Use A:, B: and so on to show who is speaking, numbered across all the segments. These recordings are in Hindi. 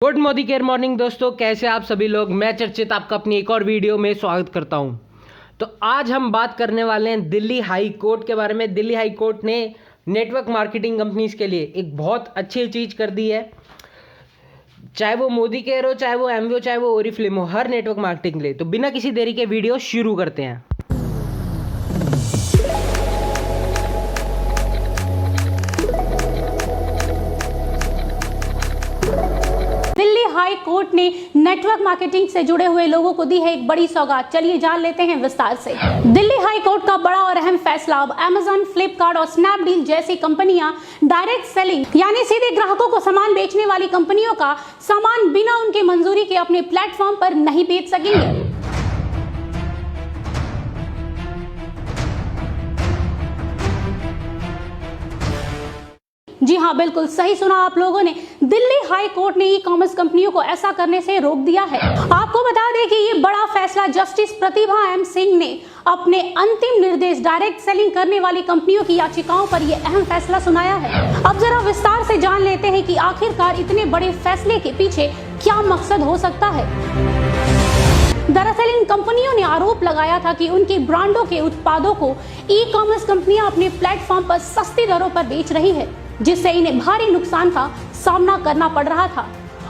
A: गुड मोदी केयर मॉर्निंग दोस्तों, कैसे आप सभी लोग। मैं चर्चित आपका अपनी एक और वीडियो में स्वागत करता हूं। तो आज हम बात करने वाले हैं दिल्ली हाई कोर्ट के बारे में। दिल्ली हाई कोर्ट ने नेटवर्क मार्केटिंग कंपनीज के लिए एक बहुत अच्छी चीज़ कर दी है, चाहे वो मोदी केयर हो, चाहे वो एमवे हो, चाहे वो ओरिफ्लेम हो, हर नेटवर्क मार्केटिंग के लिए। तो बिना किसी देरी के वीडियो शुरू करते हैं।
B: दिल्ली हाई कोर्ट ने नेटवर्क मार्केटिंग से जुड़े हुए लोगों को दी है एक बड़ी सौगात। चलिए जान लेते हैं विस्तार से। दिल्ली हाई कोर्ट का बड़ा और अहम फैसला। अब अमेजन, फ्लिपकार्ट और स्नैपडील जैसी कंपनियां डायरेक्ट सेलिंग यानी सीधे ग्राहकों को सामान बेचने वाली कंपनियों का सामान बिना उनकी मंजूरी के अपने प्लेटफॉर्म पर नहीं बेच सकेंगे। जी हाँ, बिल्कुल सही सुना आप लोगों ने। दिल्ली हाई कोर्ट ने ई कॉमर्स कंपनियों को ऐसा करने से रोक दिया है। आपको बता दें कि ये बड़ा फैसला जस्टिस प्रतिभा एम सिंह ने अपने अंतिम निर्देश डायरेक्ट सेलिंग करने वाली कंपनियों की याचिकाओं पर यह अहम फैसला सुनाया है। अब जरा विस्तार से जान लेते हैं कि आखिरकार इतने बड़े फैसले के पीछे क्या मकसद हो सकता है। दरअसल इन कंपनियों ने आरोप लगाया था कि उनकी ब्रांडों के उत्पादों को ई कॉमर्स कंपनियां अपने प्लेटफॉर्म पर सस्ती दरों पर बेच रही है, जिससे इन्हें भारी नुकसान का सामना करना पड़ रहा था।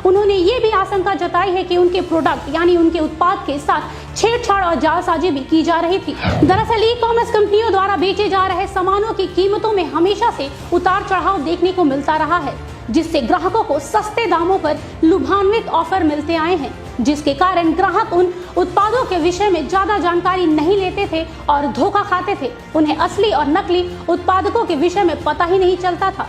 B: उन्होंने ये भी आशंका जताई है कि उनके प्रोडक्ट यानी उनके उत्पाद के साथ छेड़छाड़ और जालसाजी भी की जा रही थी। दरअसल ई कॉमर्स कंपनियों द्वारा बेचे जा रहे सामानों की कीमतों में हमेशा से उतार चढ़ाव देखने को मिलता रहा है, जिससे ग्राहकों को सस्ते दामों पर लुभान्वित ऑफर मिलते आए हैं, जिसके कारण ग्राहक उन उत्पादों के विषय में ज्यादा जानकारी नहीं लेते थे और धोखा खाते थे। उन्हें असली और नकली उत्पादकों के विषय में पता ही नहीं चलता था।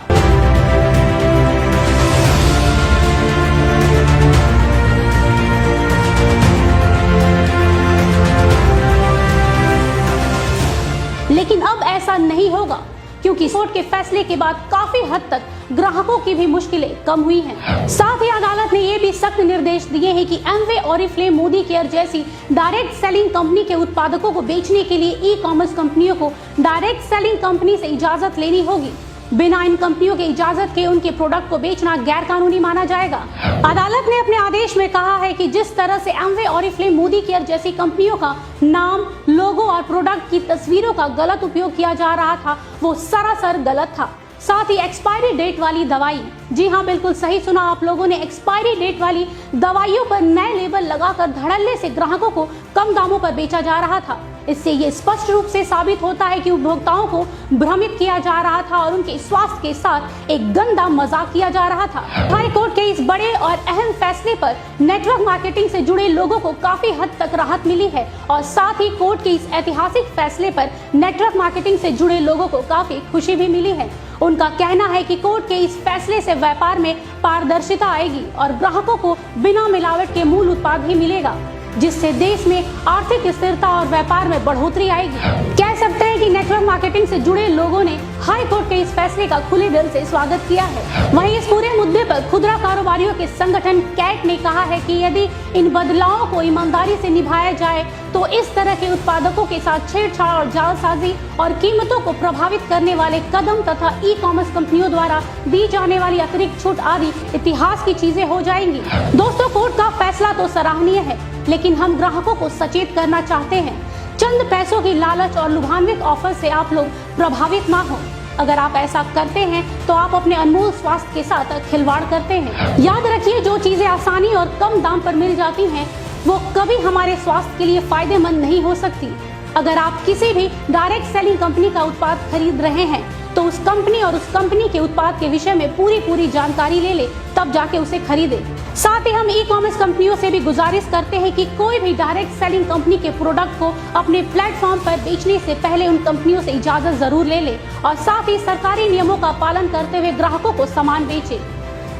B: लेकिन अब ऐसा नहीं होगा, क्योंकि कोर्ट के फैसले के बाद काफी हद तक ग्राहकों की भी मुश्किलें कम हुई हैं। साथ ही अदालत ने ये भी सख्त निर्देश दिए हैं कि एमवे, ओरिफ्लेम, मोदी केयर जैसी डायरेक्ट सेलिंग कंपनी के उत्पादकों को बेचने के लिए ई कॉमर्स कंपनियों को डायरेक्ट सेलिंग कंपनी से इजाजत लेनी होगी। बिना इन कंपनियों के इजाजत के उनके प्रोडक्ट को बेचना गैर कानूनी माना जाएगा। अदालत ने अपने आदेश में कहा है कि जिस तरह से एमवे, ओरिफ्लेम, मोदी केयर जैसी कंपनियों का नाम, लोगो और प्रोडक्ट की तस्वीरों का गलत उपयोग किया जा रहा था, वो सरासर गलत था। साथ ही एक्सपायरी डेट वाली दवाई, जी हाँ बिल्कुल सही सुना आप लोगों ने, एक्सपायरी डेट वाली दवाइयों पर नए लेबल लगाकर धड़ल्ले से ग्राहकों को कम दामों पर बेचा जा रहा था। इससे ये स्पष्ट रूप से साबित होता है कि उपभोक्ताओं को भ्रमित किया जा रहा था और उनके स्वास्थ्य के साथ एक गंदा मजाक किया जा रहा था। हाई कोर्ट के इस बड़े और अहम फैसले पर नेटवर्क मार्केटिंग से जुड़े लोगों को काफी हद तक राहत मिली है और साथ ही कोर्ट के इस ऐतिहासिक फैसले पर नेटवर्क मार्केटिंग से जुड़े लोगों को काफी खुशी भी मिली है। उनका कहना है कि कोर्ट के इस फैसले से व्यापार में पारदर्शिता आएगी और ग्राहकों को बिना मिलावट के मूल उत्पाद भी मिलेगा, जिससे देश में आर्थिक स्थिरता और व्यापार में बढ़ोतरी आएगी। कह सकते हैं कि नेटवर्क मार्केटिंग से जुड़े लोगों ने हाई कोर्ट के इस फैसले का खुले दिल से स्वागत किया है। वहीं इस पूरे मुद्दे पर खुदरा कारोबारियों के संगठन कैट ने कहा है कि यदि इन बदलावों को ईमानदारी से निभाया जाए तो इस तरह के उत्पादकों के साथ छेड़छाड़ और जालसाजी और कीमतों को प्रभावित करने वाले कदम तथा ई कॉमर्स कंपनियों द्वारा दी जाने वाली अतिरिक्त छूट आदि इतिहास की चीजें हो जाएंगी। दोस्तों, कोर्ट का फैसला तो सराहनीय है, लेकिन हम ग्राहकों को सचेत करना चाहते हैं। चंद पैसों की लालच और लुभान्वित ऑफर से आप लोग प्रभावित ना हो। अगर आप ऐसा करते हैं तो आप अपने अनमोल स्वास्थ्य के साथ खिलवाड़ करते हैं। याद रखिए, जो चीजें आसानी और कम दाम पर मिल जाती हैं वो कभी हमारे स्वास्थ्य के लिए फायदेमंद नहीं हो सकती। अगर आप किसी भी डायरेक्ट सेलिंग कंपनी का उत्पाद खरीद रहे हैं तो उस कंपनी और उस कंपनी के उत्पाद के विषय में पूरी जानकारी ले ले, तब जाके उसे खरीदे। साथ ही हम ई कॉमर्स कंपनियों से भी गुजारिश करते हैं कि कोई भी डायरेक्ट सेलिंग कंपनी के प्रोडक्ट को अपने प्लेटफॉर्म पर बेचने से पहले उन कंपनियों से इजाजत जरूर ले ले और साथ ही सरकारी नियमों का पालन करते हुए ग्राहकों को सामान बेचे।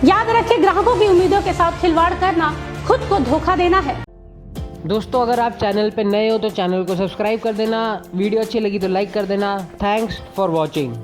B: याद रखें, ग्राहकों की उम्मीदों के साथ खिलवाड़ करना खुद को धोखा देना है।
A: दोस्तों, अगर आप चैनल पे नए हो तो चैनल को सब्सक्राइब कर देना, वीडियो अच्छी लगी तो लाइक कर देना। Thanks for watching.